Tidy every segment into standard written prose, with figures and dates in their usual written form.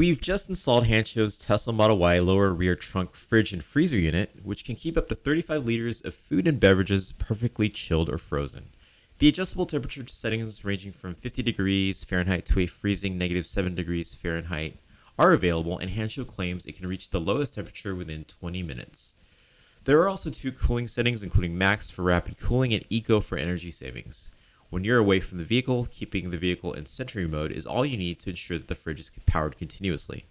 We've just installed Hanshow's Tesla Model Y lower rear trunk fridge and freezer unit, which can keep up to 35 liters of food and beverages perfectly chilled or frozen. The adjustable temperature settings ranging from 50 degrees Fahrenheit to a freezing -7 degrees Fahrenheit are available, and Hansshow claims it can reach the lowest temperature within 20 minutes. There are also two cooling settings, including Max for rapid cooling and Eco for energy savings. When you're away from the vehicle, keeping the vehicle in Sentry mode is all you need to ensure that the fridge is powered continuously.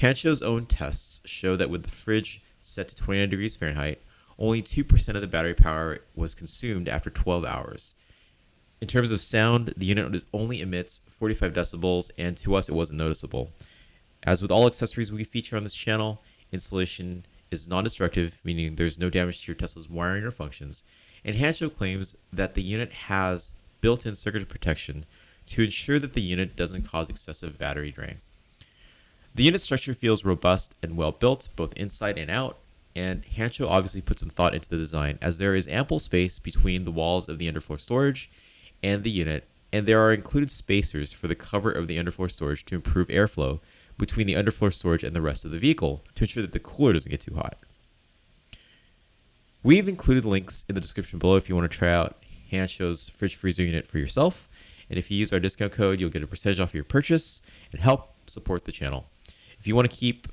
Hanshow's own tests show that with the fridge set to 29 degrees Fahrenheit, only 2% of the battery power was consumed after 12 hours. In terms of sound, the unit only emits 45 decibels, and to us it wasn't noticeable. As with all accessories we feature on this channel, installation is non-destructive, meaning there's no damage to your Tesla's wiring or functions, and Hansshow claims that the unit has built-in circuit protection to ensure that the unit doesn't cause excessive battery drain. The unit structure feels robust and well built, both inside and out, and Hansshow obviously put some thought into the design, as there is ample space between the walls of the underfloor storage and the unit, and there are included spacers for the cover of the underfloor storage to improve airflow between the underfloor storage and the rest of the vehicle to ensure that the cooler doesn't get too hot. We've included links in the description below if you want to try out Hanshow's fridge freezer unit for yourself, and if you use our discount code, you'll get a percentage off your purchase and help support the channel. If you want to keep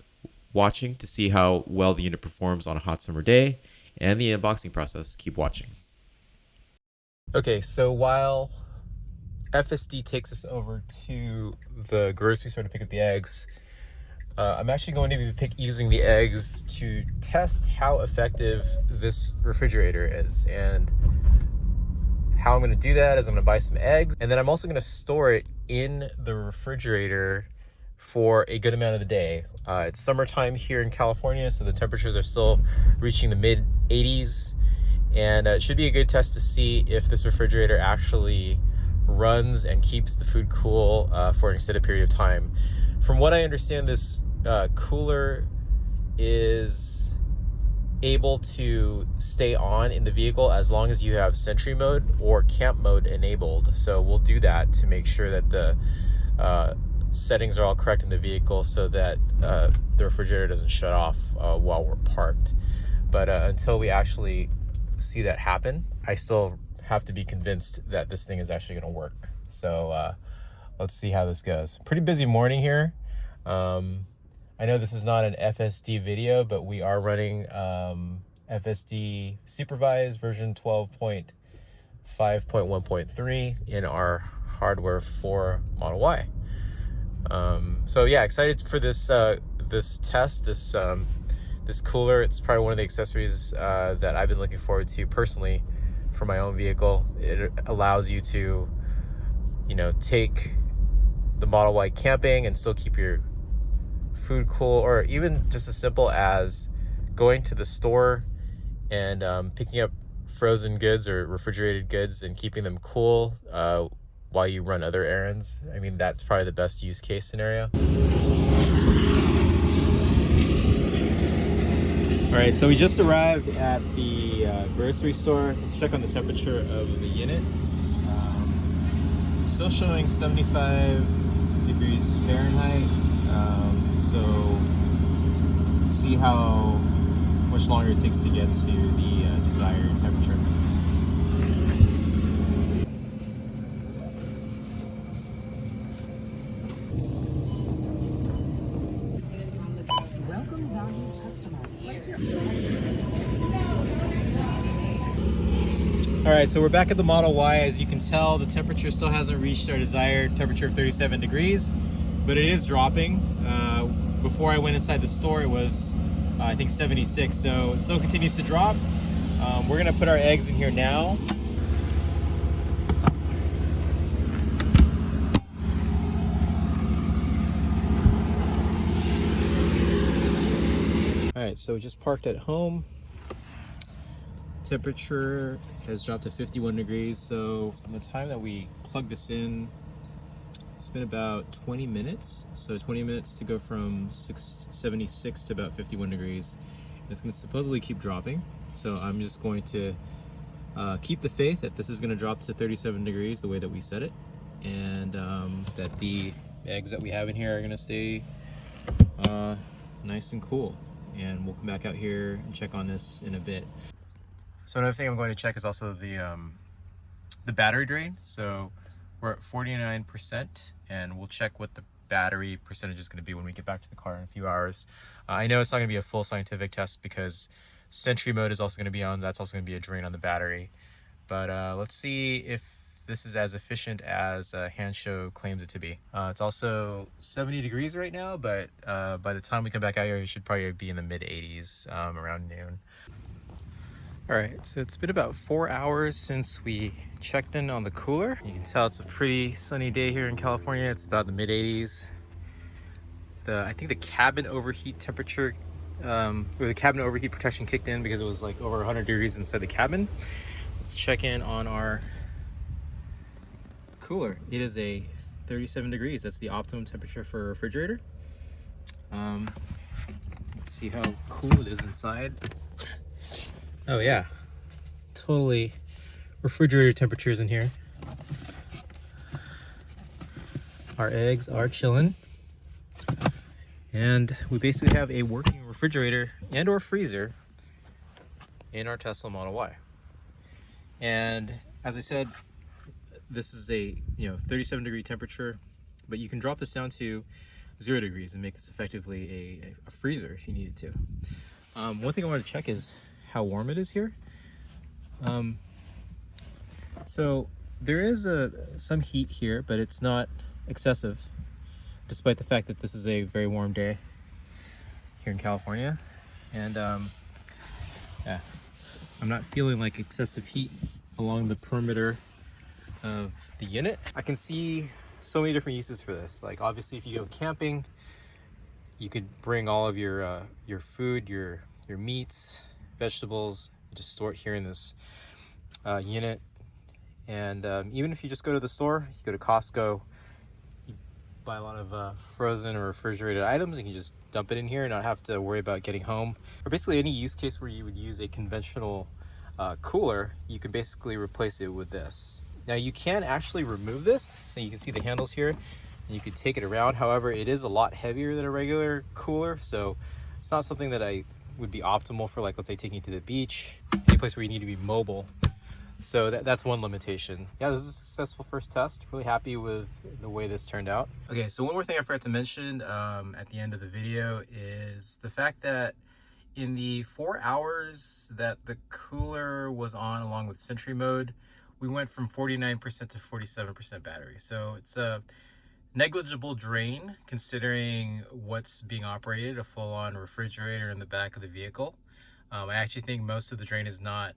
watching to see how well the unit performs on a hot summer day and the unboxing process, keep watching. Okay, so while FSD takes us over to the grocery store to pick up the eggs, I'm actually going to be using the eggs to test how effective this refrigerator is. And how I'm going to do that is I'm going to buy some eggs, and then I'm also going to store it in the refrigerator for a good amount of the day. It's summertime here in California, so the temperatures are still reaching the mid 80s, and it should be a good test to see if this refrigerator actually runs and keeps the food cool for an extended period of time. From what I understand, this cooler is able to stay on in the vehicle as long as you have Sentry mode or camp mode enabled. So we'll do that to make sure that the settings are all correct in the vehicle, so that the refrigerator doesn't shut off while we're parked. But until we actually see that happen, I still have to be convinced that this thing is actually going to work. So let's see how this goes. Pretty busy morning here. I know this is not an FSD video, but we are running FSD supervised version 12.5.1.3 in our hardware for Model Y. So yeah, excited for this this test, this cooler. It's probably one of the accessories that I've been looking forward to personally for my own vehicle. It allows you to, take the Model Y camping and still keep your food cool, or even just as simple as going to the store and picking up frozen goods or refrigerated goods and keeping them cool while you run other errands. I mean, that's probably the best use case scenario. All right, so we just arrived at the grocery store. Let's check on the temperature of the unit. Still showing 75 degrees Fahrenheit. So see how much longer it takes to get to the desired temperature. Welcome, valued customer. All right, so we're back at the Model Y. As you can tell, the temperature still hasn't reached our desired temperature of 37 degrees, but it is dropping. Before I went inside the store, it was, I think, 76, so it still continues to drop. We're gonna put our eggs in here now. All right, so just parked at home. Temperature has dropped to 51 degrees, so from the time that we plugged this in, it's been about 20 minutes. So 20 minutes to go from 76 to about 51 degrees. It's going to supposedly keep dropping. So I'm just going to keep the faith that this is going to drop to 37 degrees the way that we set it. And that the eggs that we have in here are going to stay nice and cool. And we'll come back out here and check on this in a bit. So another thing I'm going to check is also the battery drain. So we're at 49%, and we'll check what the battery percentage is going to be when we get back to the car in a few hours. I know it's not going to be a full scientific test because Sentry mode is also going to be on. That's also going to be a drain on the battery. But let's see if this is as efficient as Hansshow claims it to be. It's also 70 degrees right now, but by the time we come back out here, it should probably be in the mid 80s around noon. All right, so it's been about 4 hours since we checked in on the cooler. You can tell it's a pretty sunny day here in California. It's about the mid 80s. I think the cabin overheat temperature, or the cabin overheat protection kicked in because it was like over 100 degrees inside the cabin. Let's check in on our cooler. It is a 37 degrees. That's the optimum temperature for a refrigerator. Let's see how cool it is inside. Oh yeah, totally refrigerator temperatures in here. Our eggs are chilling. And we basically have a working refrigerator and or freezer in our Tesla Model Y. And as I said, this is a 37 degree temperature, but you can drop this down to 0 degrees and make this effectively a freezer if you needed to. One thing I want to check is how warm it is here. So there is some heat here, but it's not excessive, despite the fact that this is a very warm day here in California. And yeah, I'm not feeling like excessive heat along the perimeter of the unit. I can see so many different uses for this. Like obviously if you go camping, you could bring all of your food, your meats, vegetables, just store it here in this unit. And even if you just go to the store, you go to Costco, you buy a lot of frozen or refrigerated items, and you can just dump it in here and not have to worry about getting home. Or basically any use case where you would use a conventional cooler, you can basically replace it with this. Now you can actually remove this, so you can see the handles here, and you can take it around. However, it is a lot heavier than a regular cooler, so it's not something that I would be optimal for, like, let's say taking it to the beach, any place where you need to be mobile. So that's one limitation. Yeah, this is a successful first test. Really happy with the way this turned out. Okay, so one more thing I forgot to mention at the end of the video is the fact that in the 4 hours that the cooler was on along with Sentry mode, we went from 49% to 47% battery. So it's a negligible drain considering what's being operated, a full-on refrigerator in the back of the vehicle. I actually think most of the drain is not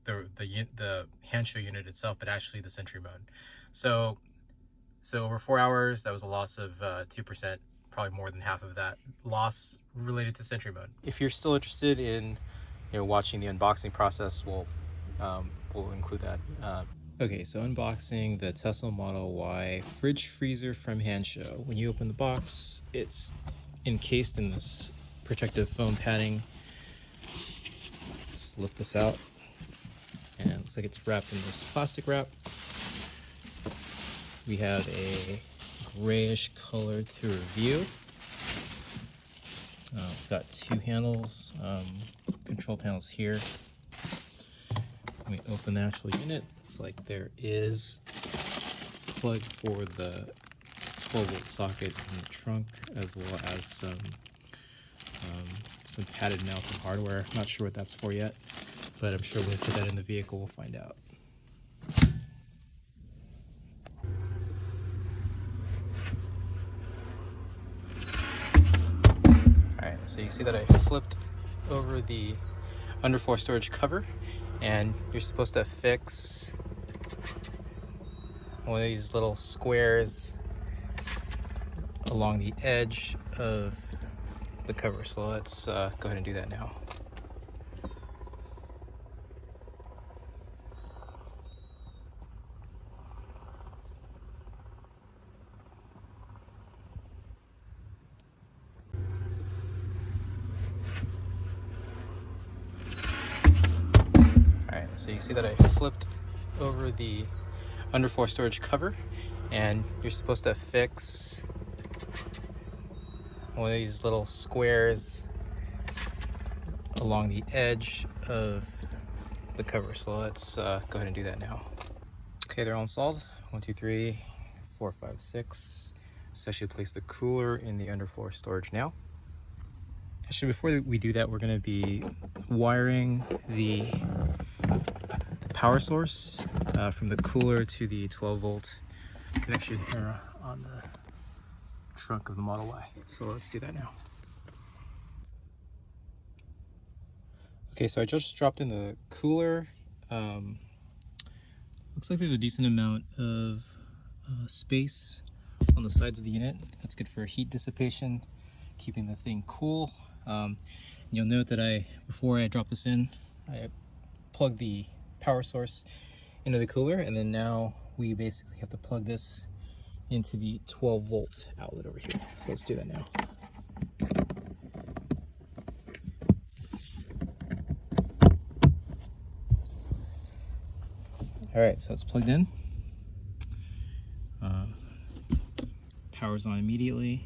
the Hansshow unit itself, but actually the Sentry mode. So over 4 hours, that was a loss of 2%, probably more than half of that loss related to Sentry mode. If you're still interested in watching the unboxing process, we'll include that. Okay, so unboxing the Tesla Model Y fridge freezer from Hansshow. When you open the box, it's encased in this protective foam padding. Just lift this out, and it looks like it's wrapped in this plastic wrap. We have a grayish color to review. It's got two handles, control panels here. When we open the actual unit, looks like there is a plug for the 12-volt socket in the trunk, as well as some padded mounted hardware. Not sure what that's for yet, but I'm sure when we put that in the vehicle, we'll find out. Alright, so you see that I flipped over the underfloor storage cover, and you're supposed to fix one of these little squares along the edge of the cover. So let's go ahead and do that now. Alright, so you see that I flipped over the underfloor storage cover, and you're supposed to fix one of these little squares along the edge of the cover. So let's go ahead and do that now. Okay, they're all installed. 1, 2, 3, 4, 5, 6. So I should place the cooler in the underfloor storage now. Actually, before we do that, we're going to be wiring the power source from the cooler to the 12-volt connection here on the trunk of the Model Y. So let's do that now. Okay, so I just dropped in the cooler. Looks like there's a decent amount of space on the sides of the unit. That's good for heat dissipation, keeping the thing cool. You'll note that before I drop this in, I plugged the power source into the cooler, and then now we basically have to plug this into the 12-volt outlet over here. So let's do that now. All right, so it's plugged in. Power's on immediately.